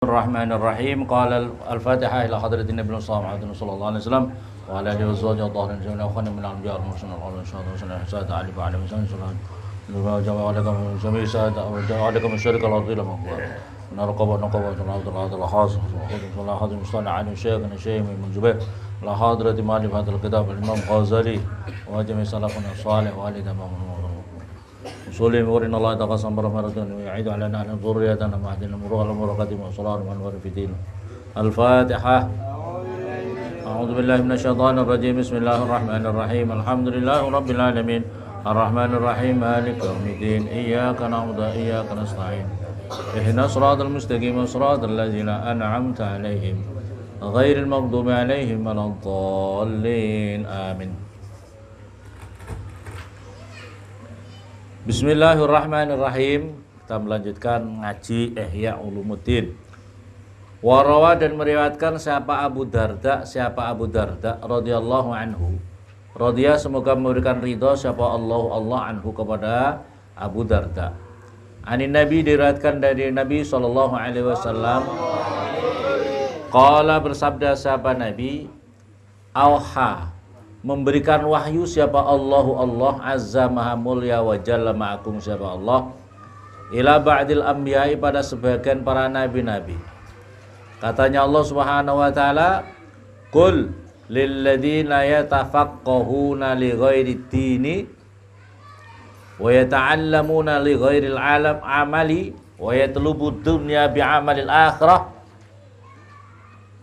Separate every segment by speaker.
Speaker 1: Bismillahirrahmanirrahim. Qala al-Fatihah ila hadratin Nabi sallallahu alaihi wasallam wa ala alihi wazwajihi tahirin jami'an wa khana min al-anbiya wal mursalin wa ala sallallahu alaihi wasallam ali wa ala sallallahu alaihi jama'a jami'i sa'ata wa ja'alakum syarika al-adila maqbar narqaba sallallahu khas sallallahu hadim mustana an syaykhana syekh min Zubair la hadrati ma'alif hadal kitab al-Imam Ghazali wa jami'i salafuna salih wa ali tamam Sulim warin Allah taqassam barakaatuhu wa ya'idu alana an dzurriyyatana ma'adina murugha al-murakati wa sallallahu wa fitin. Al-Fatihah. A'udzu billahi minasyaitonir rajim. Bismillahirrahmanirrahim. Alhamdulillahi rabbil alamin. Arrahmanir rahim. Maliki yaumiddin. Iyyaka na'budu wa iyyaka nasta'in. Ihdinas siratal mustaqim. Siratal ladzina an'amta 'alaihim ghairil maghdubi 'alaihim waladdallin. Amin. Bismillahirrahmanirrahim. Kita melanjutkan ngaji Ihya Ulumuddin. Warawa dan meriwayatkan siapa Abu Darda radhiyallahu anhu. Radhiya semoga memberikan ridha siapa Allah anhu kepada Abu Darda. Anin Nabi diriwayatkan dari Nabi sallallahu alaihi wasallam. Qala bersabda siapa Nabi, auha memberikan wahyu siapa Allah azza maha mulia wa jalla ma'akum siapa Allah ila ba'dil anbiya'i pada sebagian para nabi-nabi. Katanya Allah Subhanahu wa taala, qul lil ladzina yatafaqqahuna li ghairi dini wa yata'allamuna li ghairil alam amali wa yatlubud dunya bi amalil akhirah.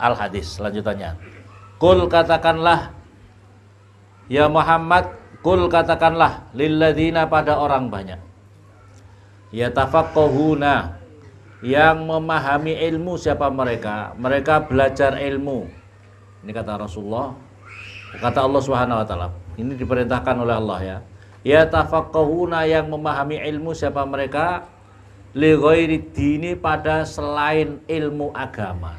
Speaker 1: Al hadis lanjutannya. Qul katakanlah ya Muhammad, kul katakanlah lilladzina pada orang banyak yatafaqqahuna yang memahami ilmu siapa mereka belajar ilmu. Ini kata Rasulullah, kata Allah Subhanahu wa taala. Ini diperintahkan oleh Allah ya. Yatafaqqahuna yang memahami ilmu siapa mereka li ghairi dini pada selain ilmu agama.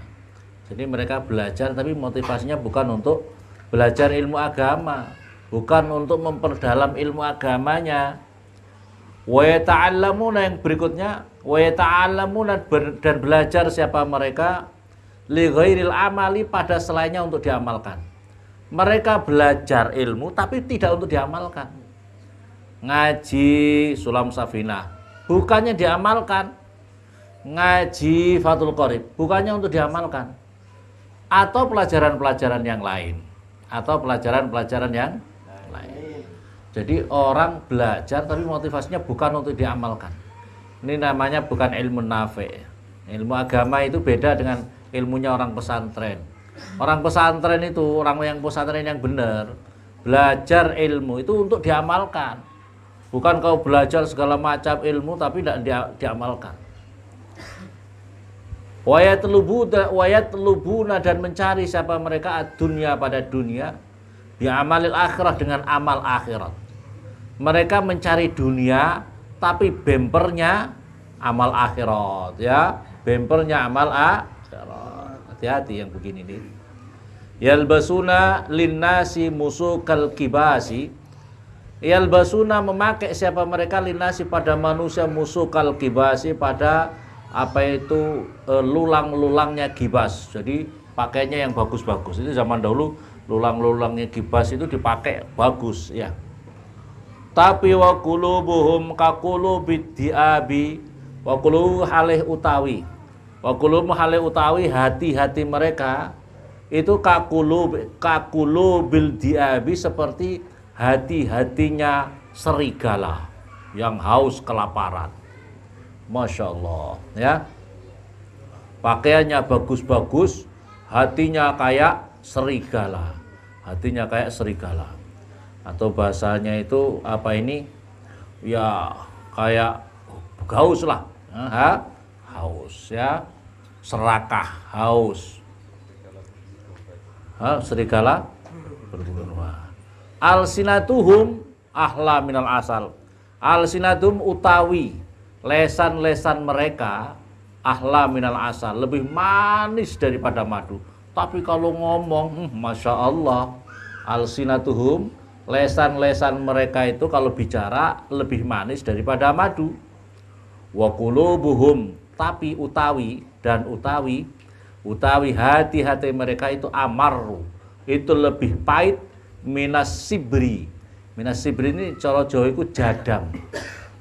Speaker 1: Jadi mereka belajar tapi motivasinya bukan untuk belajar ilmu agama, bukan untuk memperdalam ilmu agamanya. Wa yata'allamuna yang berikutnya, wa yata'allamuna dan belajar siapa mereka li ghairil amali pada selainnya untuk diamalkan. Mereka belajar ilmu tapi tidak untuk diamalkan. Ngaji Sulam Safinah bukannya diamalkan. Ngaji Fathul Qorib bukannya untuk diamalkan. Atau pelajaran-pelajaran yang lain. Jadi orang belajar tapi motivasinya bukan untuk diamalkan. Ini namanya bukan ilmu nafi'. Ilmu agama itu beda dengan ilmunya orang pesantren. Orang pesantren itu, orang yang pesantren yang benar, belajar ilmu itu untuk diamalkan. Bukan kau belajar segala macam ilmu tapi tidak diamalkan. Wayatlubuna dan mencari siapa mereka dunia pada dunia bi amalil akhirah dengan amal akhirat. Mereka mencari dunia tapi bempernya amal akhirat ya, bempernya amal akhirat. Hati-hati yang begini nih. Yalbasuna linnasi musukal kibasi. Yalbasuna memakai siapa mereka linnasi pada manusia musukal kibasi pada apa itu lulang-lulangnya gibas. Jadi pakainya yang bagus-bagus. Itu zaman dahulu lulang-lulangnya gibas itu dipakai bagus ya. Tapi wa qulubuhum kaqulubid diabi wa qulubu halih utawi. Wa qulubu halih utawi hati-hati mereka itu kaqulubil diabi seperti hati-hatinya serigala yang haus kelaparan. Masya Allah ya. Pakaiannya bagus-bagus, hatinya kayak serigala. Atau bahasanya itu apa ini? Ya kayak haus lah. Haus ya. Serakah, haus. Serigala berbulu. Alsinatuhum ahla minal asal. Alsinatum utawi lesan-lesan mereka ahla minal asal, lebih manis daripada madu. Tapi kalau ngomong, Masya Allah, alsinatuhum, lesan-lesan mereka itu kalau bicara lebih manis daripada madu. Wa qulubuhum, tapi utawi dan utawi hati-hati mereka itu amaru, itu lebih pahit minas sibri. Minas sibri ini cara Jawa itu jadam,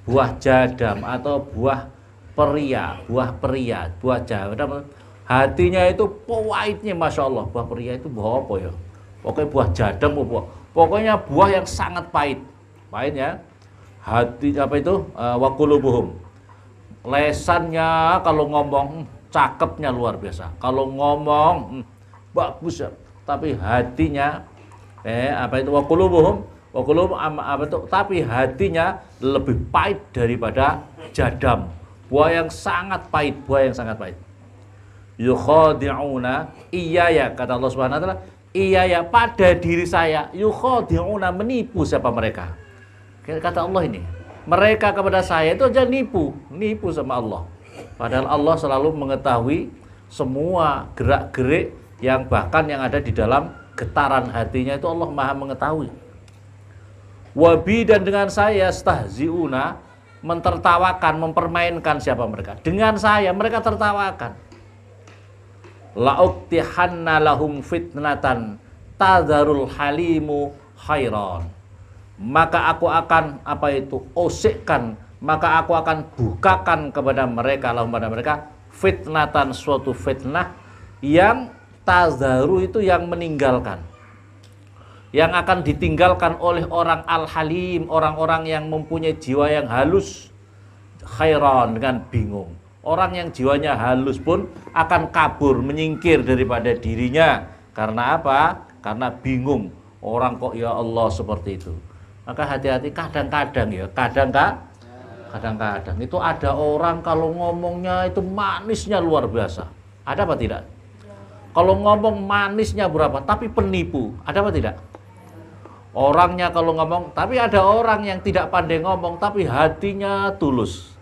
Speaker 1: buah jadam atau buah peria, buah jadam. Hatinya itu pahitnya, masya Allah. Buah peria itu buah apa ya? Pokoknya buah jadam, pokoknya buah yang sangat pahit. Pahitnya hati apa itu? Wa qulubuhum. Lesannya kalau ngomong cakepnya luar biasa. Kalau ngomong bagus ya, tapi hatinya apa itu? Wa qulubuhum apa itu? Tapi hatinya lebih pahit daripada jadam. Buah yang sangat pahit, Yukhadi'una iyaya, kata Allah Subhanahu wa taala, iyaya, pada diri saya. Yukhadi'una, menipu siapa mereka? Kata Allah ini, mereka kepada saya itu aja nipu sama Allah. Padahal Allah selalu mengetahui semua gerak-gerik yang bahkan yang ada di dalam getaran hatinya, itu Allah Maha mengetahui. Wabi, dan dengan saya stahziuna, mentertawakan, mempermainkan siapa mereka. Dengan saya mereka tertawakan. La'uktihanna lahum fitnatan tadharul halimu khairan. Maka aku akan maka aku akan bukakan kepada mereka, lahum pada mereka, fitnatan, suatu fitnah yang tadharu itu yang meninggalkan, yang akan ditinggalkan oleh orang al-halim, orang-orang yang mempunyai jiwa yang halus, khairan, dengan bingung. Orang yang jiwanya halus pun akan kabur, menyingkir daripada dirinya. Karena apa? Karena bingung. Orang kok ya Allah seperti itu. Maka hati-hati, kadang-kadang itu ada orang kalau ngomongnya itu manisnya luar biasa. Ada apa tidak? Kalau ngomong manisnya berapa, tapi penipu. Ada apa tidak? Orangnya kalau ngomong, tapi ada orang yang tidak pandai ngomong, tapi hatinya tulus.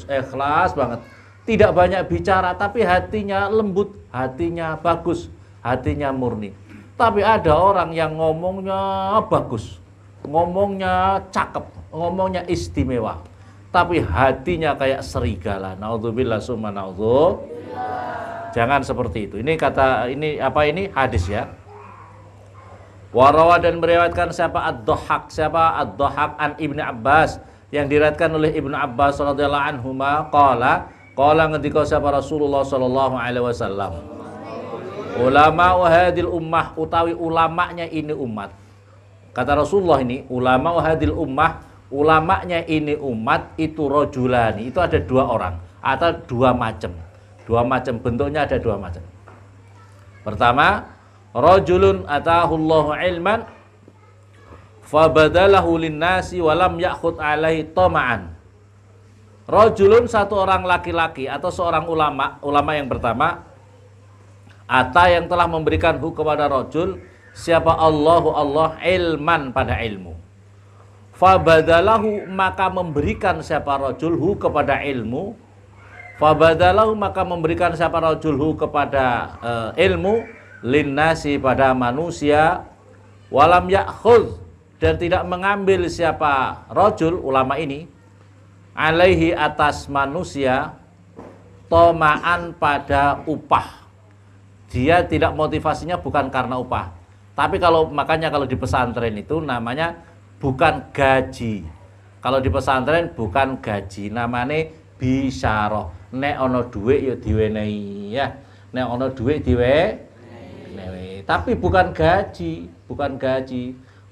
Speaker 1: Ikhlas banget. Tidak banyak bicara, tapi hatinya lembut, hatinya bagus, hatinya murni. Tapi ada orang yang ngomongnya bagus, ngomongnya cakep, ngomongnya istimewa, tapi hatinya kayak serigala. Naudzubillah summa naudzubillah. Jangan seperti itu. Ini hadis ya. Warawa, dan meriwayatkan siapa ad-Dhahhak an Ibnu Abbas, yang diriwayatkan oleh Ibnu Abbas radhiyallahu anhuma, qala ngendika siapa Rasulullah sallallahu alaihi wasallam, ulama hadil ummah, utawi ulamanya ini umat. Kata Rasulullah ini, ulama hadil ummah, ulamanya ini umat itu rajulani, itu ada dua orang atau dua macam bentuknya, ada dua macam. Pertama, rajulun atahullahu ilman fabadalahu linnasi walam ya'khud alaihi tama'an. Rajulun, satu orang laki-laki atau seorang ulama yang pertama, ata yang telah memberikan kepada rajul, siapa Allah ilman, pada ilmu. Fabadalahu, maka memberikan siapa rajul kepada ilmu. Fabadalahu, maka memberikan siapa rajul kepada ilmu, linnasi, pada manusia, walam ya'khudh, dan tidak mengambil siapa rajul, ulama ini, alaihi, atas manusia, toma'an, pada upah. Dia tidak, motivasinya bukan karena upah. Tapi makanya kalau di pesantren itu namanya bukan gaji. Kalau di pesantren bukan gaji, namanya bisyarah. Nek ono duit ya diwenehi ya. Nek ono duit diwenehi. Tapi bukan gaji.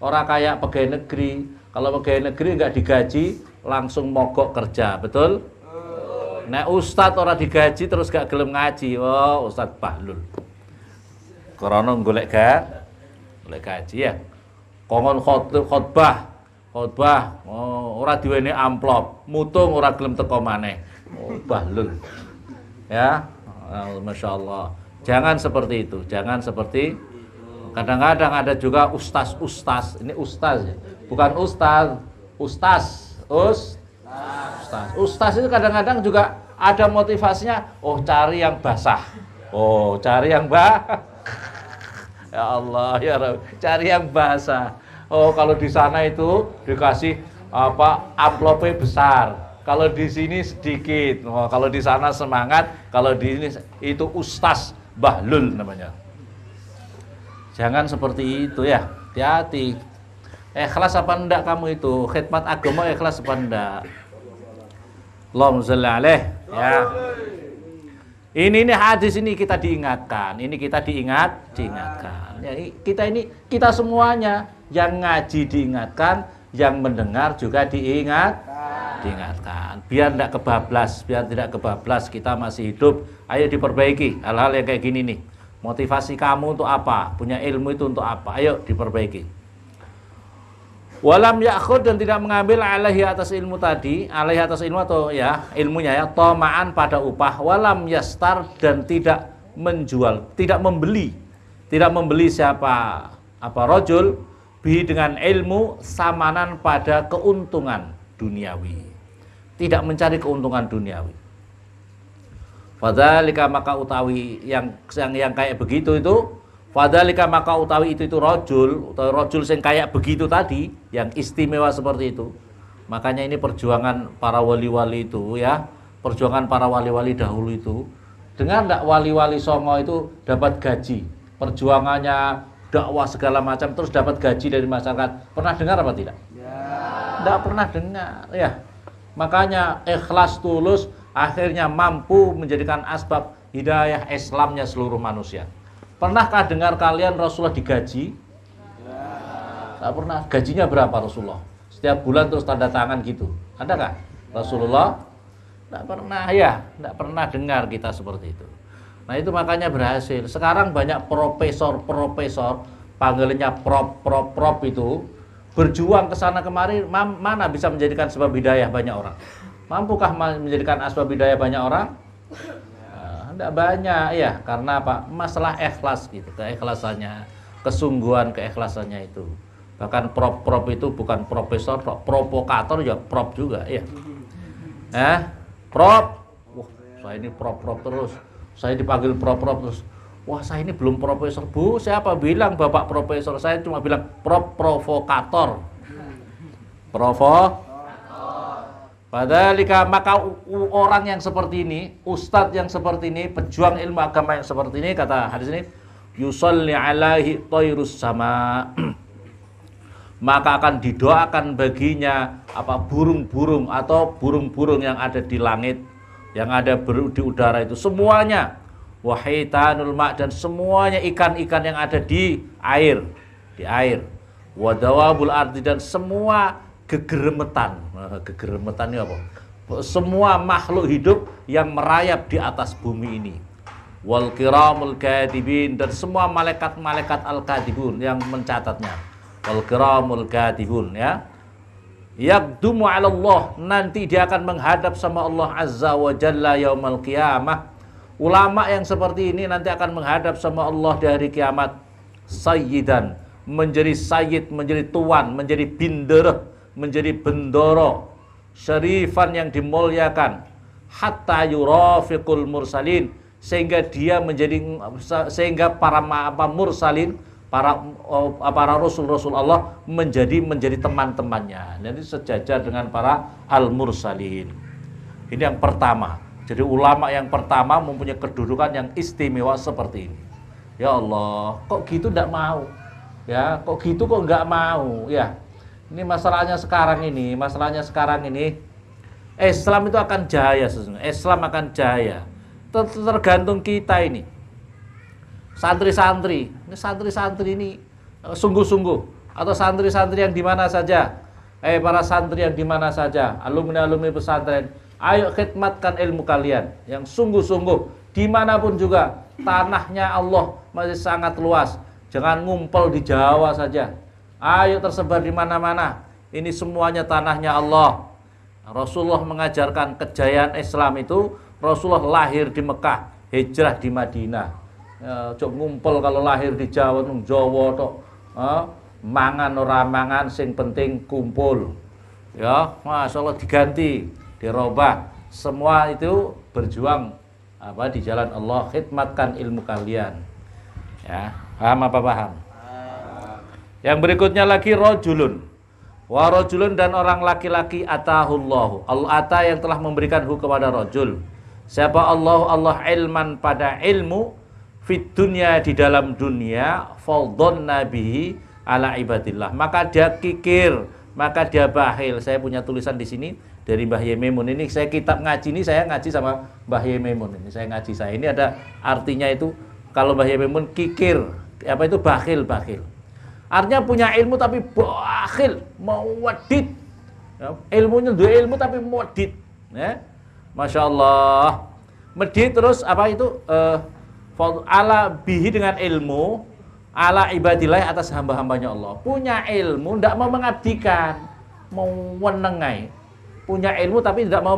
Speaker 1: Orang kayak pegawai negeri, kalau pegawai negeri nggak digaji langsung mogok kerja, betul? Nah, ustadz orang digaji terus gak gelem ngaji, ustadz bahlul. Karena golek gaji ya. Kongon khotbah, orang diweni amplop, mutung orang gelem teko maneh, bahlul. Ya, masya Allah. Jangan seperti itu, Kadang-kadang ada juga ustaz. Ini ustaz ya. Bukan ustaz. Ustaz itu kadang-kadang juga ada motivasinya, cari yang basah. Ya Allah, ya Rabbi, cari yang basah. Kalau di sana itu dikasih amplopnya besar. kalau di sini sedikit, kalau di sana semangat, kalau di ini itu Ustaz Bahlul namanya. Jangan seperti itu ya, hati-hati. Ikhlas apa enggak kamu itu? Khidmat agama ikhlas apa enggak? Allahumma sholli alaih ya. Ini hadis ini kita diingatkan, ini kita diingatkan. Ya, kita semuanya yang ngaji diingatkan, yang mendengar juga diingatkan. Biar tidak kebablas, biar tidak kebablas kita masih hidup. Ayo diperbaiki hal-hal yang kayak gini nih. Motivasi kamu untuk apa? Punya ilmu itu untuk apa? Ayo diperbaiki. Walam ya'khud dan tidak mengambil alaihi atas ilmu tadi, alaihi atas ilmu atau ya ilmunya ya, toma'an pada upah, walam yastar dan tidak menjual, tidak membeli siapa rojul bi dengan ilmu samanan pada keuntungan duniawi, tidak mencari keuntungan duniawi. Fadzalika maka utawi yang kayak begitu itu. Fadzalika maka utawi itu rojul sing kayak begitu tadi, yang istimewa seperti itu. Makanya ini perjuangan para wali-wali itu ya, perjuangan para wali-wali dahulu itu. Dengar enggak wali-wali Songo itu dapat gaji, perjuangannya dakwah segala macam terus dapat gaji dari masyarakat. Pernah dengar apa tidak? Ya. Enggak pernah dengar ya. Makanya ikhlas tulus akhirnya mampu menjadikan asbab hidayah Islamnya seluruh manusia. Pernahkah dengar kalian Rasulullah digaji? Tak pernah. Gajinya berapa Rasulullah? Setiap bulan terus tanda tangan gitu. Adakah Rasulullah? Tak pernah ya. Tak pernah dengar kita seperti itu. Nah itu makanya berhasil. Sekarang banyak profesor, panggilannya prop itu berjuang ke sana kemari, mana bisa menjadikan sebab hidayah banyak orang? Mampukah menjadikan asbab hidayah banyak orang? Tidak banyak ya, karena apa? Masalah ikhlas gitu, keikhlasannya, kesungguhan keikhlasannya itu. Bahkan prop itu bukan profesor, provokator ya prop juga ya. Prop. Wah, saya ini prop terus. Saya dipanggil prop terus. Wah, saya ini belum profesor. Bu, siapa bilang Bapak profesor? Saya cuma bilang provokator. Padahal maka orang yang seperti ini, ustadz yang seperti ini, pejuang ilmu agama yang seperti ini, kata hadis ini, yusalli alaihi tairus sama, maka akan didoakan baginya burung-burung atau burung-burung yang ada di langit, yang ada di udara itu semuanya, wahitanul ma' dan semuanya ikan-ikan yang ada di air, wadawabul ardi dan semua gegeremetan ini apa? Semua makhluk hidup yang merayap di atas bumi ini. Wal kiramul katibin dan semua malaikat-malaikat al-katibun yang mencatatnya. Wal kiramul katibun ya. Yaqdumu 'ala Allah, nanti dia akan menghadap sama Allah Azza wa Jalla yaumal qiyamah. Ulama yang seperti ini nanti akan menghadap sama Allah di hari kiamat. Sayyidan, menjadi sayyid, menjadi tuan, menjadi binderah, menjadi bendoro, syarifan yang dimuliakan, hatta yurafiqul mursalin, sehingga para mursalin, para rasul Allah menjadi teman-temannya. Jadi sejajar dengan para al-mursalin. Ini yang pertama. Jadi ulama yang pertama mempunyai kedudukan yang istimewa seperti ini. Ya Allah, kok gitu enggak mau? Ya, kok gitu kok enggak mau? Ya. Ini masalahnya sekarang ini, Islam itu akan jaya sesungguhnya. Islam akan jaya. Tergantung kita ini. Santri-santri ini sungguh-sungguh, atau santri-santri yang di mana saja. Para santri yang di mana saja, alumni pesantren, ayo khidmatkan ilmu kalian yang sungguh-sungguh dimanapun juga. Tanahnya Allah masih sangat luas. Jangan ngumpul di Jawa saja. Ayo tersebar di mana-mana. Ini semuanya tanahnya Allah. Rasulullah mengajarkan kejayaan Islam itu, Rasulullah lahir di Mekah, hijrah di Madinah. Cok ngumpul kalau lahir di Jawa, Jawa tok. Mangan ora mangan, sing penting kumpul. Ya, Masya Allah diganti, dirobah. Semua itu berjuang di jalan Allah, khidmatkan ilmu kalian. Ya, paham apa paham? Yang berikutnya lagi rojulun. Wa rajulun, dan orang laki-laki atahullahu. Allah ata yang telah memberikan kepada rajul. Siapa Allah? Allah ilman pada ilmu fit dunya, di dalam dunia, fadhonna bihi ala ibadillah. Maka dia kikir, maka dia bakhil. Saya punya tulisan di sini dari Mbah Yememun. Ini saya kitab ngaji ini, saya ngaji sama Mbah Yememun. Ini saya ngaji saya. Ini ada artinya itu kalau Mbah Yememun kikir, apa itu bakhil. Artinya punya ilmu tapi bakhil, muwadid. Ya, ilmunya dua ilmu tapi muwadid. Ya. Masya Allah. Medit terus apa itu? Ala bihi, dengan ilmu, ala ibadillah, atas hamba-hambanya Allah. Punya ilmu tidak mau mengabdikan, mau menengai. Punya ilmu tapi tidak mau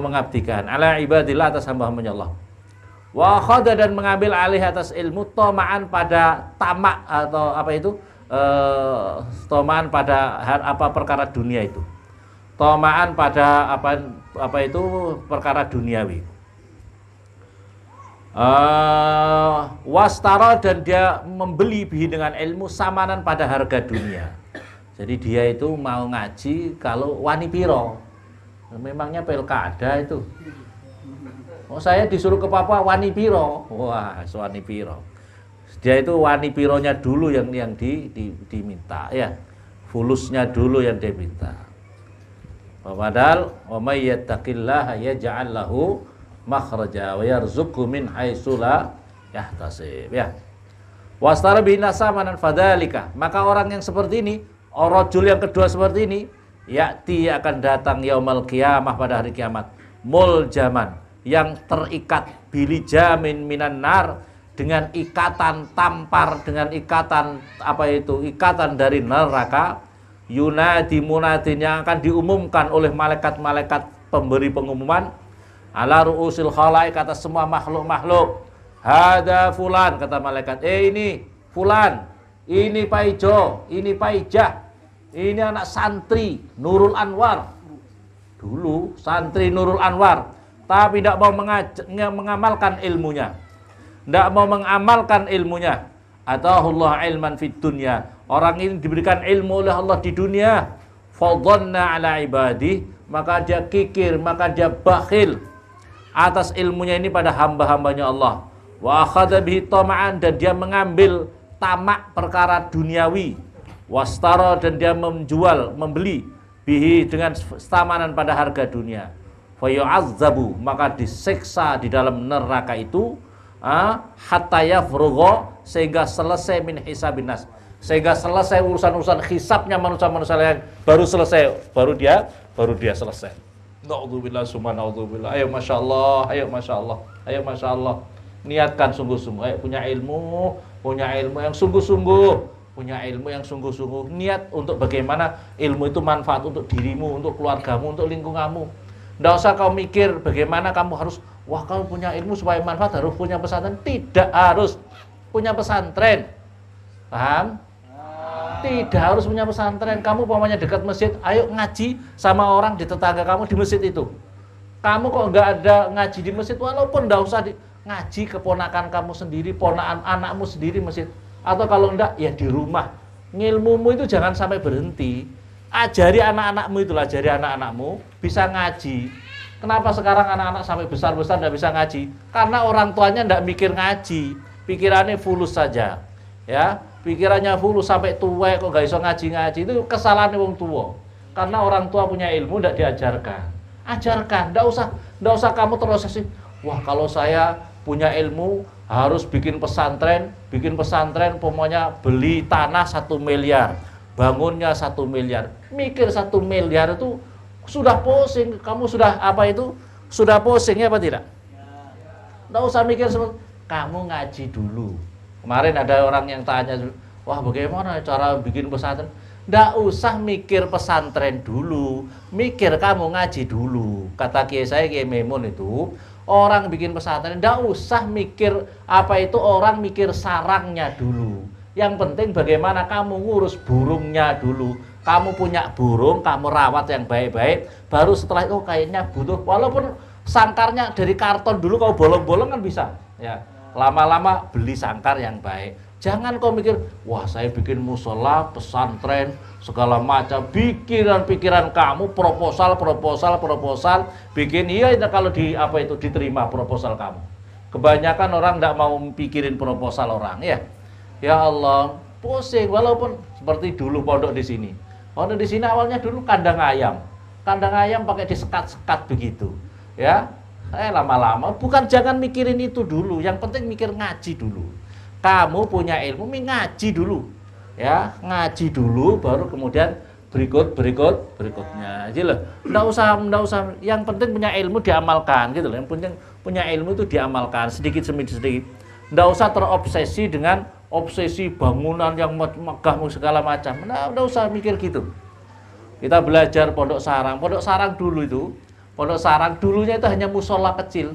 Speaker 1: mengabdikan. Ala ibadillah, atas hamba-hambanya Allah. Wa khada, dan mengambil alih atas ilmu, toma'an pada tamak, atau apa itu, toma'an pada apa perkara dunia itu, toma'an pada apa itu perkara duniawi. Wastara, dan dia membeli bihi dengan ilmu, samanan pada harga dunia. Jadi dia itu mau ngaji kalau wani piro, memangnya pilkada itu. Oh, saya disuruh ke Papua wani piro. Wah, wani piro. Dia itu wani pironya dulu yang diminta ya. Fulusnya dulu yang diminta. Padahal wa may yattaqillaha yaj'al lahu makhraja wa yarzuqhu min haitsu la yahtasib ya. Wastara bi nasamanan fadzalika. Maka orang yang seperti ini, rajul yang kedua seperti ini, yakti, akan datang yaumul qiyamah, pada hari kiamat, muljaman, yang terikat, bilijamin minan nar, dengan ikatan tampar, dengan ikatan apa itu, ikatan dari neraka. Yunadi munadin, yang akan diumumkan oleh malaikat-malaikat pemberi pengumuman, ala ru'usil khalaik, kata semua makhluk-makhluk. Hada fulan, kata malaikat, ini fulan, ini Pak Ijo, ini Pak Ijah, ini anak santri Nurul Anwar. Dulu santri Nurul Anwar, tapi tidak mau mengamalkan ilmunya. Tidak mau mengamalkan ilmunya. Atahullah ilman fid dunya. Orang ini diberikan ilmu oleh Allah di dunia. Fadhanna ala ibadih, maka dia kikir, maka dia bakhil atas ilmunya ini pada hamba-hambanya Allah. Wa akhadha bihi tama'an, dan dia mengambil tamak perkara duniawi. Wastara, dan dia menjual, membeli bihi dengan samanan pada harga dunia. Fayu'azzabu, maka disiksa di dalam neraka itu, hatta yafrugha, sehingga selesai min hisabin nas, sehingga selesai urusan-urusan hisabnya manusia-manusia lain, baru selesai, baru dia selesai. Na'udzubillah, summa na'udzubillah. Ayo Masya Allah, ayo Masya Allah, ayo Masya Allah. Niatkan sungguh-sungguh, ayo punya ilmu yang sungguh-sungguh, punya ilmu yang sungguh-sungguh. Niat untuk bagaimana ilmu itu manfaat untuk dirimu, untuk keluargamu, untuk lingkunganmu. Tidak usah kau mikir bagaimana kamu harus, wah kamu punya ilmu supaya manfaat harus punya pesantren. Tidak harus punya pesantren. Paham? Tidak harus punya pesantren. Kamu umpamanya dekat masjid, ayo ngaji sama orang di tetangga kamu di masjid itu. Kamu kok nggak ada ngaji di masjid, walaupun nggak usah ngaji keponakan kamu sendiri, ponakan anakmu sendiri masjid. Atau kalau enggak, ya di rumah. Ngilmumu itu jangan sampai berhenti. Ajari anak-anakmu itulah, ajari anak-anakmu bisa ngaji. Kenapa sekarang anak-anak sampai besar-besar tidak bisa ngaji? Karena orang tuanya tidak mikir ngaji, pikirannya fulus saja, ya. Pikirannya fulus sampai tua kok gak iso ngaji-ngaji, itu kesalahan wong tua. Karena orang tua punya ilmu tidak diajarkan. Ajarkan, tidak usah kamu terobsesi. Wah kalau saya punya ilmu harus bikin pesantren pokoknya beli tanah 1 miliar. Bangunnya 1 miliar, mikir 1 miliar itu sudah pusing, kamu sudah apa itu, sudah pusing ya apa tidak? Nggak usah mikir, kamu ngaji dulu. Kemarin ada orang yang tanya, wah bagaimana cara bikin pesantren? Nggak usah mikir pesantren dulu, mikir kamu ngaji dulu. Kata kiai saya, Kiai Memun itu, orang bikin pesantren nggak usah mikir apa itu, orang mikir sarangnya dulu. Yang penting bagaimana kamu ngurus burungnya dulu. Kamu punya burung, kamu rawat yang baik-baik. Baru setelah itu kayaknya butuh, walaupun sangkarnya dari karton dulu, kalau bolong-bolong kan bisa. Ya, lama-lama beli sangkar yang baik. Jangan kau mikir, wah saya bikin musola, pesantren, segala macam, pikiran-pikiran kamu, proposal, bikin iya kalau diterima proposal kamu. Kebanyakan orang tidak mau pikirin proposal orang, ya. Ya Allah, pusing. Walaupun seperti dulu pondok di sini. Pondok di sini awalnya dulu kandang ayam pakai disekat-sekat begitu, ya. Lama-lama, bukan jangan mikirin itu dulu, yang penting mikir ngaji dulu. Kamu punya ilmu, ngaji dulu, ya, ngaji dulu, baru kemudian berikutnya, gitu loh. Nggak usah. Yang penting punya ilmu diamalkan, gitu loh. Yang penting punya ilmu itu diamalkan sedikit demi sedikit. Nggak usah terobsesi dengan obsesi bangunan yang megah segala macam. Nggak usah mikir gitu. Kita belajar pondok sarang dulunya itu hanya musola kecil.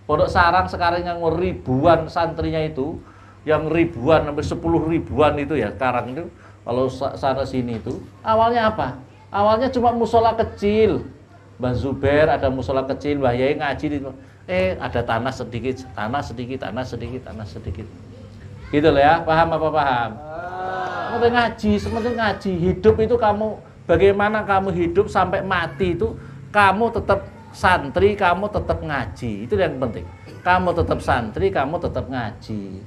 Speaker 1: Pondok sarang sekarang yang ribuan santrinya itu, yang ribuan sampai 10 ribuan itu ya sekarang itu, kalau sana sini itu awalnya apa? Awalnya cuma musola kecil. Mbah Zubair ada musola kecil, Mbah Yai ngaji di ada tanah sedikit. Gitu loh ya, paham apa paham? Sementing ngaji. Hidup itu kamu, bagaimana kamu hidup sampai mati itu, kamu tetap santri, kamu tetap ngaji. Itu yang penting. Kamu tetap santri, kamu tetap ngaji.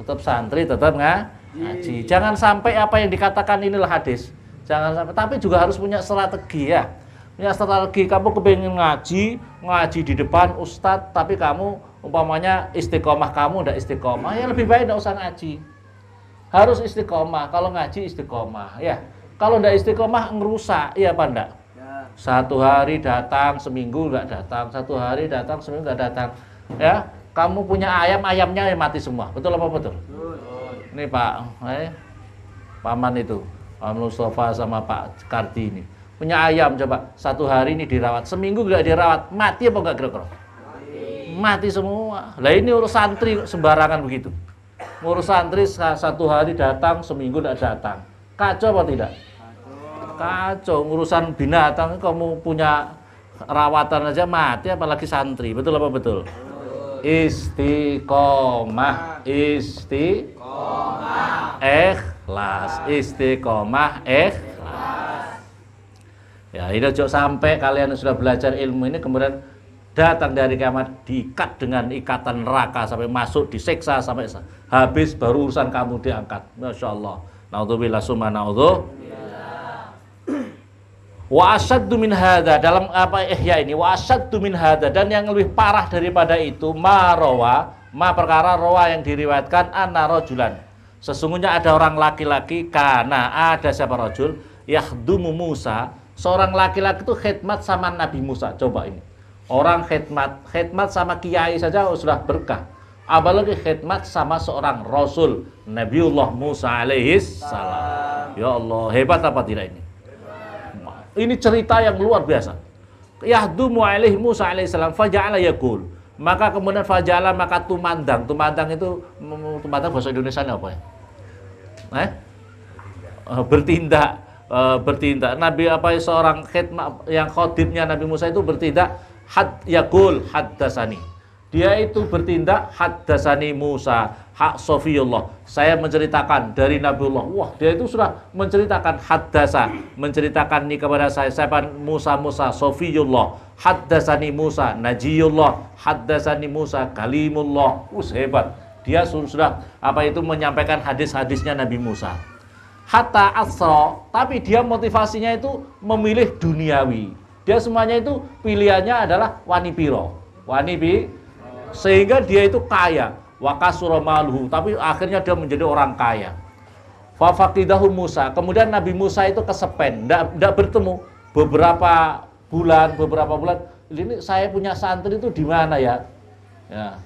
Speaker 1: Tetap santri, tetap ngaji. Jangan sampai apa yang dikatakan inilah hadis. Jangan sampai, tapi juga harus punya strategi ya. Punya strategi, kamu kepengen ngaji di depan ustadz, tapi kamu umpamanya istiqomah, kamu udah istiqomah, ya lebih baik enggak usah ngaji. Harus istiqomah, kalau ngaji istiqomah, ya. Kalau enggak istiqomah ngerusak, iya apa enggak? Satu hari datang, seminggu enggak datang, satu hari datang, seminggu enggak datang, ya. Kamu punya ayamnya mati semua, betul apa betul? Ini Pak, paman itu, Pak Mustafa sama Pak Kardi ini punya ayam, coba satu hari ini dirawat, seminggu enggak dirawat, mati apa enggak kira-kira? Mati semua. Lah ini urus santri sembarangan begitu. Ngurus santri satu hari datang, seminggu enggak datang. Kacau apa tidak? Kacau. Urusan binatang kamu punya rawatan aja mati, apalagi santri. Betul apa betul? Istiqomah. Istiqomah ikhlas. Ya, ini ojo sampai kalian sudah belajar ilmu ini kemudian datang dari kiamat diikat dengan ikatan neraka sampai masuk, disiksa sampai habis, baru urusan kamu diangkat. Masya Allah. Naudzubillah summa naudzubillah. Wa asyaddu min hadza, dalam apa Ihya ini, wa asyaddu min hadza, dan yang lebih parah daripada itu, perkara rawa yang diriwayatkan anna rajulan, sesungguhnya ada orang laki-laki, karena ada siapa rajul yakhdumu Musa, seorang laki-laki itu khidmat sama Nabi Musa. Coba ini, orang khidmat sama kiai saja sudah berkah, apalagi khidmat sama seorang rasul Nabiullah Musa alaihis salam. Ya Allah, hebat apa tidak ini? Ini cerita yang luar biasa. Yahdumu alaihi Musa alaihissalam faja'ala yaqul. Maka kemudian faja'ala, maka tumandang. Tumandang itu, tumandang bahasa Indonesia apa ya? Bertindak. Nabi seorang khidmat yang khotibnya Nabi Musa itu bertindak yaqul haddasani. Dia itu bertindak haddasani Musa, hak Sofiyullah. Saya menceritakan dari Nabiullah. Wah, dia itu sudah menceritakan menceritakan ini kepada saya. Siapa Musa Sofiyullah, haddasani Musa Najiyullah, haddasani Musa Kalimullah. Hebat. Dia sudah menyampaikan hadis-hadisnya Nabi Musa. Hatta asra, tapi dia motivasinya itu memilih duniawi. Dia semuanya itu pilihannya adalah sehingga dia itu kaya, wa kasura maluhu, tapi akhirnya dia menjadi orang kaya. Fa faqidahu Musa, kemudian Nabi Musa itu kesepen, enggak bertemu beberapa bulan. Ini saya punya santri itu di mana ya? Ya.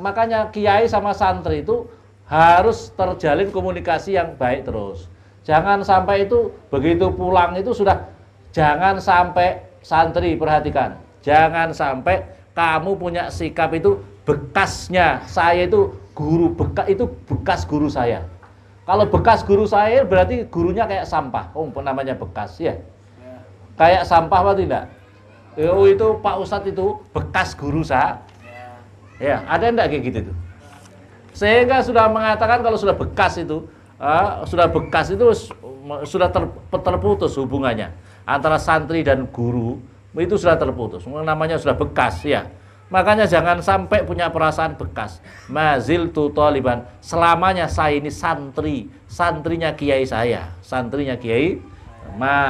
Speaker 1: Makanya kiai sama santri itu harus terjalin komunikasi yang baik terus. Jangan sampai itu begitu pulang itu sudah, jangan sampai santri, perhatikan, jangan sampai kamu punya sikap itu bekasnya saya itu guru, bekas guru saya. Kalau bekas guru saya berarti gurunya kayak sampah. Namanya bekas ya. Kayak sampah apa tidak? Itu Pak Ustadz itu bekas guru saya. Ya, ada enggak kayak gitu tuh? Sehingga sudah mengatakan kalau sudah bekas itu sudah terputus hubungannya antara santri dan guru, itu sudah terputus. Namanya sudah bekas ya. Makanya jangan sampai punya perasaan bekas. Maziltu thaliban, selamanya saya ini santri, santrinya kiai saya, santrinya kiai.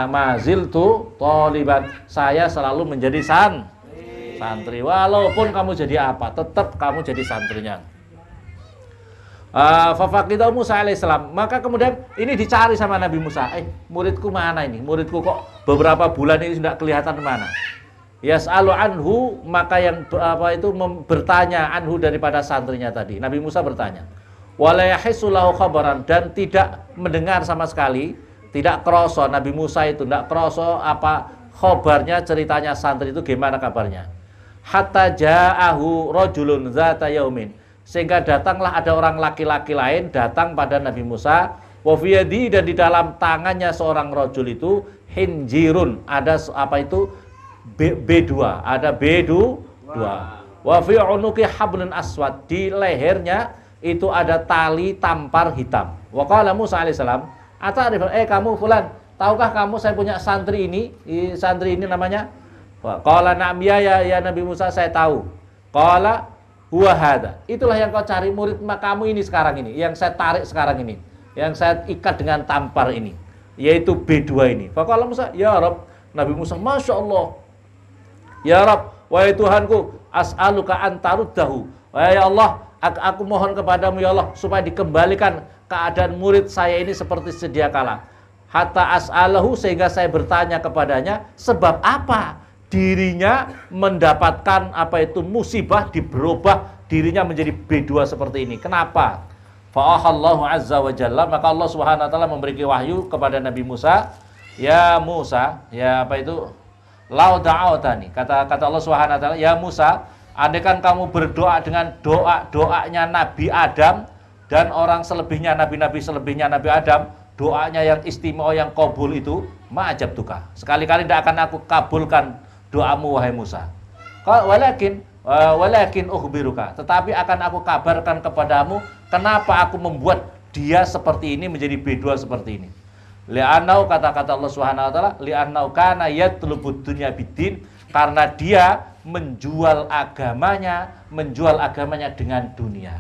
Speaker 1: Maziltu thaliban, saya selalu menjadi santri. Walaupun kamu jadi apa, tetap kamu jadi santrinya. Fafaqidahu Musa alaihissalam. Maka kemudian ini dicari sama Nabi Musa. Muridku mana ini? Muridku kok beberapa bulan ini tidak kelihatan mana? Yas'alu anhu, maka yang bertanya anhu daripada santrinya tadi. Nabi Musa bertanya. Wala yahissu lahu khabaran, dan tidak mendengar sama sekali, tidak kroso. Nabi Musa itu tidak kroso apa khabarnya, ceritanya santri itu gimana kabarnya. Hatta ja'ahu rajulun zata yaumin, sehingga datanglah ada orang laki-laki lain datang pada Nabi Musa. Wa fi yadi, dan di dalam tangannya seorang rajul itu hinjirun, ada apa itu B2, ada B2. Wa fi unuqi hablun aswad, di lehernya itu ada tali tampar hitam. Wa qala Musa alaihissalam, "Atarif, kamu fulan, tahukah kamu saya punya santri ini? Santri ini namanya?" Qala na'am, ya Nabi Musa, saya tahu. Qala huwa hadza, itulah yang kau cari murid kamu ini sekarang ini, yang saya tarik sekarang ini, yang saya ikat dengan tampar ini, yaitu B2 ini. Faqala Musa, ya Rabb, Nabi Musa, Masya Allah, ya Rabb, wahai Tuhanku, as'aluka antaruddahu, wahai Allah, aku mohon kepadamu ya Allah, supaya dikembalikan keadaan murid saya ini seperti sedia kala. Hatta as'alahu, sehingga saya bertanya kepadanya, sebab apa dirinya mendapatkan apa itu musibah, berubah dirinya menjadi B2 seperti ini. Kenapa? Fa'ahallahu azza wa jalla, maka Allah subhanahu wa ta'ala memberi wahyu kepada Nabi Musa. Ya Musa, ya apa itu? Lau da'autani, kata Allah subhanahu wa ta'ala, ya Musa, andaikan kamu berdoa dengan doanya Nabi Adam dan orang selebihnya, nabi-nabi selebihnya Nabi Adam, doanya yang istimewa, yang qabul itu, ma'ajab tuka, sekali-kali tidak akan aku kabulkan doamu wahai Musa. Walakin ukhbiruka, tetapi akan aku kabarkan kepadamu kenapa aku membuat dia seperti ini menjadi B2 seperti ini. Li'annau, kata Allah Subhanahu wa taala, li'annau kana yatlubud dunya biddin, karena dia menjual agamanya dengan dunia.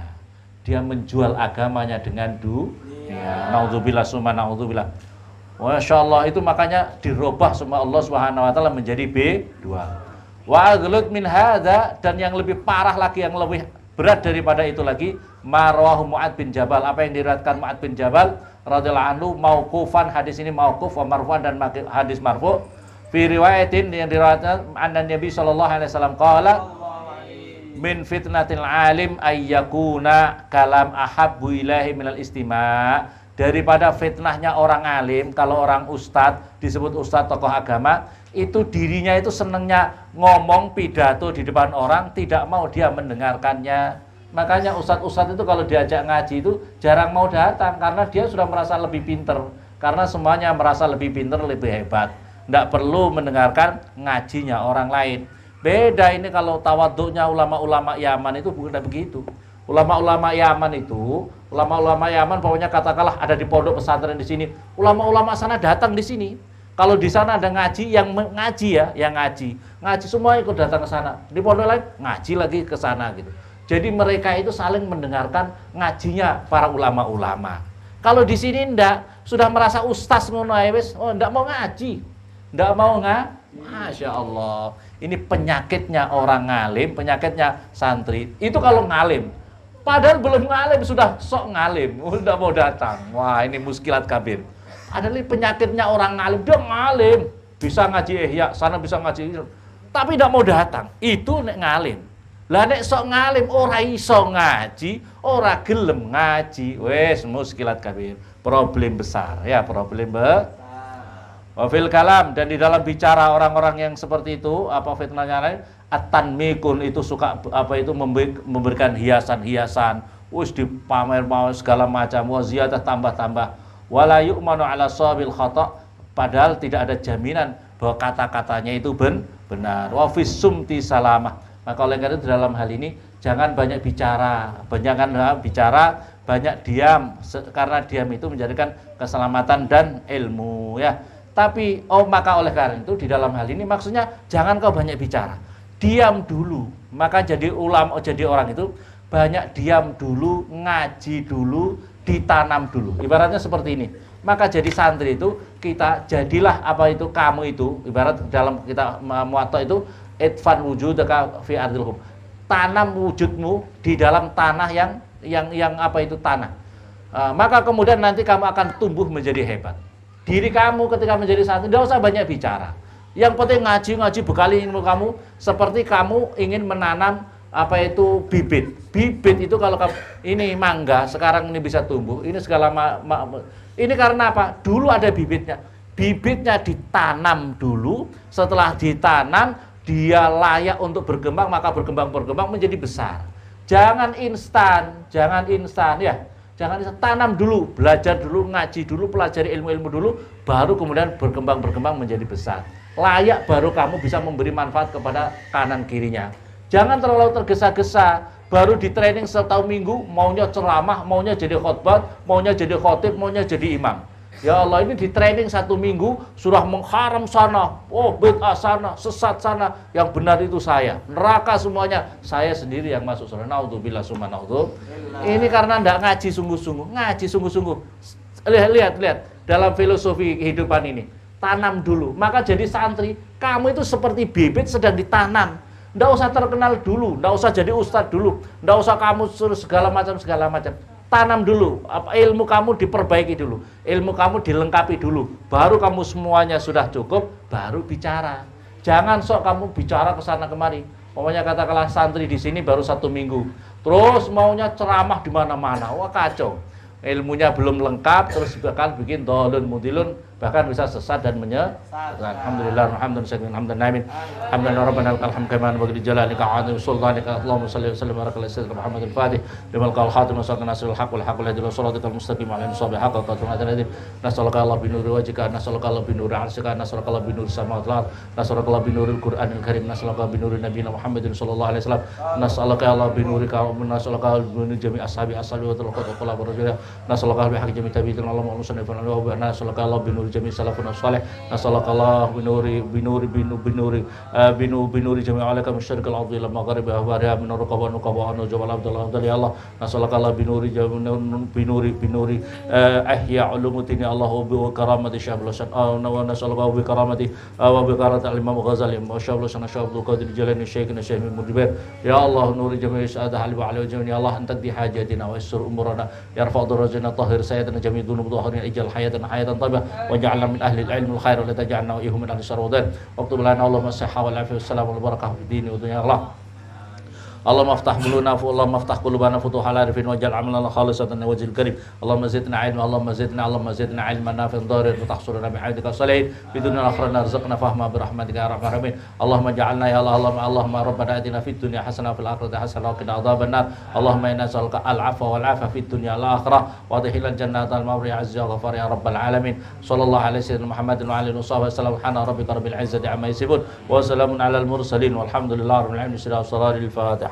Speaker 1: Dia menjual agamanya dengan dunia. Naudzubillah summa naudzubillah. Masya Allah, itu makanya dirubah sama Allah Subhanahu wa taala menjadi B2. Wa aghlud min hadza, dan yang lebih parah lagi, yang lebih berat daripada itu lagi, marwahu Mu'ad bin Jabal, apa yang diriwayatkan Mu'ad bin Jabal radhiyallahu anhu mauqufan, hadis ini mauquf, wa marfu'an, dan hadis marfu'. Fi riwayatin, yang diriwayatkan anna Nabi sallallahu alaihi wasallam qala min fitnatil alim ayyakuna kalam ahabbu ilahi minal istima', daripada fitnahnya orang alim, kalau orang ustadz, disebut ustadz tokoh agama, itu dirinya itu senengnya ngomong pidato di depan orang, tidak mau dia mendengarkannya. Makanya ustadz-ustadz itu kalau diajak ngaji itu jarang mau datang, karena dia sudah merasa lebih pinter, karena semuanya merasa lebih pinter, lebih hebat, tidak perlu mendengarkan ngajinya orang lain. Beda ini kalau tawaduknya ulama-ulama Yaman itu bukan begitu. Ulama-ulama Yaman itu, ulama-ulama Yaman pokoknya katakanlah ada di pondok pesantren di sini, ulama-ulama sana datang di sini. Kalau di sana ada ngaji, yang ngaji ya, yang ngaji semua ikut datang ke sana. Di pondok lain ngaji lagi ke sana gitu. Jadi mereka itu saling mendengarkan ngajinya para ulama-ulama. Kalau di sini ndak, sudah merasa ustaz ngono ae wis, ndak mau ngaji. Ndak mau Masya Allah. Ini penyakitnya orang ngalim, penyakitnya santri. Itu kalau ngalim. Padahal belum ngalim sudah sok ngalim, udah mau datang. Wah, ini muskilat kabir. Padahal ini penyakitnya orang ngalim, dia ngalim, bisa ngaji ihya, sana bisa ngaji, tapi tidak mau datang. Itu nek ngalim. Lah nek sok ngalim ora iso ngaji, ora gelem ngaji, wes muskilat kabir. Problem besar ya, problem besar. Wafil kalam, dan di dalam bicara orang-orang yang seperti itu, apa fitnahnya lain, at-tanmikun, itu suka apa itu memberikan hiasan-hiasan, wis dipamer mau segala macam, wa ziyadah tambah-tambah, wala yu'manu ala sawabil khata', padahal tidak ada jaminan bahwa kata-katanya itu benar. Wa fis sumti salamah. Maka oleh karena itu dalam hal ini jangan banyak bicara, banyak diam, karena diam itu menjadikan keselamatan dan ilmu ya. Tapi maka oleh karena itu di dalam hal ini maksudnya jangan kau banyak bicara, diam dulu. Maka jadi jadi orang itu banyak diam dulu, ngaji dulu, ditanam dulu. Ibaratnya seperti ini. Maka jadi santri itu kita jadilah apa itu kamu itu, ibarat dalam kita muwatta itu idfan wujudaka fi ardil hub. Tanam wujudmu di dalam tanah yang apa itu tanah. Maka kemudian nanti kamu akan tumbuh menjadi hebat. Diri kamu ketika menjadi santri tidak usah banyak bicara. Yang penting ngaji bekali ilmu kamu seperti kamu ingin menanam apa itu bibit. Bibit itu kalau kamu, ini mangga sekarang ini bisa tumbuh. Ini segala ini karena apa? Dulu ada bibitnya. Bibitnya ditanam dulu, setelah ditanam dia layak untuk berkembang, maka berkembang menjadi besar. Jangan instan ya. Jangan tanam dulu, belajar dulu, ngaji dulu, pelajari ilmu-ilmu dulu, baru kemudian berkembang menjadi besar. Layak baru kamu bisa memberi manfaat kepada kanan kirinya. Jangan terlalu tergesa-gesa, baru di training 1 minggu, maunya ceramah, maunya jadi khotbah, maunya jadi khotib, maunya jadi imam. Ya Allah, ini di training 1 minggu sudah mengharam sana, bid'ah sana, sesat sana, yang benar itu saya, neraka semuanya, saya sendiri yang masuk surga. Naudzubillah summa naudzubillah. Ini karena tidak ngaji sungguh-sungguh. Lihat dalam filosofi kehidupan ini, tanam dulu. Maka jadi santri, kamu itu seperti bibit sedang ditanam. Tidak usah terkenal dulu, tidak usah jadi ustadz dulu, tidak usah kamu suruh segala macam. Tanam dulu, ilmu kamu diperbaiki dulu, ilmu kamu dilengkapi dulu, baru kamu semuanya sudah cukup, baru bicara. Jangan sok kamu bicara ke sana kemari. Pokoknya katakanlah santri di sini baru 1 minggu, terus maunya ceramah di mana-mana, wah kacau. Ilmunya belum lengkap, terus bahkan bikin dolun mudilun, bahkan bisa sesat dan menyesatkan. Alhamdulillah, alhamdulillah, hamdan rabbana lakal hamd kama yanbaghi li jalalika wa 'azimi sultanika. Allahumma shalli wa sallim wa barik ala sayyidina Muhammadil Fatih limal qal khatim wa sallallahu nasrul haq wal haq wal hadi wa siratal mustaqim ala sahabi haqqa qadrin. Nasallallahu Allah bi nuri wajhika, nasallallahu Allah bi nuri arsyika, nasallallahu Allah bi nuri samawati wal ard, nasallallahu Allah bi nuril Qur'anil karim, nasallallahu Allah bi nuri nabiyina Muhammadin sallallahu alaihi wasallam, nasallallahu Allah bi nurika wa nasallallahu Allah bi nuri jami' ashabi wa talaqat wa rasulillah, nasallallahu Allah bi haqqi jami' tabi'in Allahumma musannifan wa nasallallahu Allah bi nuri jami' salafun salih, nasallallahu Allah binuri jami' alaikum syarqal ardi ila magharibi wa bariha min ruqaba nuqaba anu jawal abdullah ya Allah, nasallallahu Allah binuri ahya ulumuddin Allah wa karamati syabul hasan wa nasallallahu bi karamati wa bi karamati al-imam Ghazali wa syabul hasan syabul qadir jalani syekhina syekh mudbir ya Allah nuri jami' sa'adah al wa ala jami' ya Allah antak di hajatina wa yassir umurana yarfa' darajana tahhir sayyidina jami' dunub dhuhrin ijal hayatan tayyibah wa ja'alna min ahli al-ilm al-khair wa la taj'alna wa ihum min ahli syarr. Waktub lana Allahumma sihha wal afiyah wassalamu wal barakah fid dini wa dunya Allah. Allahumma aftah qulubana Allahumma aftah qulubana futuhal arifin waj'al amalana khalisatan wajhil karim. Allahumma zidna ilma Allahumma zidna ilman nafi'an dhariran wa tahsurana bi'aidika salihin bidunya akhirana rizqna fahma birahmatika ya arhamar rahimin. Allahumma ja'alna ya Allah Allahumma rabbana atina fid dunya hasanah fil akhirati hasanah wa qina adzaban nar. Allahumma inna nas'aluka al-'afwa wal 'afwa fid dunya wal akhirah wa adkhilna jannata al-mawri 'azza wa ghafar ya rabbal alamin. Sallallahu alaihi sayyidina Muhammadin wa alihi wasallam. Subhana rabbika rabbil izzati amma yasifun wa salamun alal mursalin walhamdulillahi rabbil alamin. Al-Fatihah.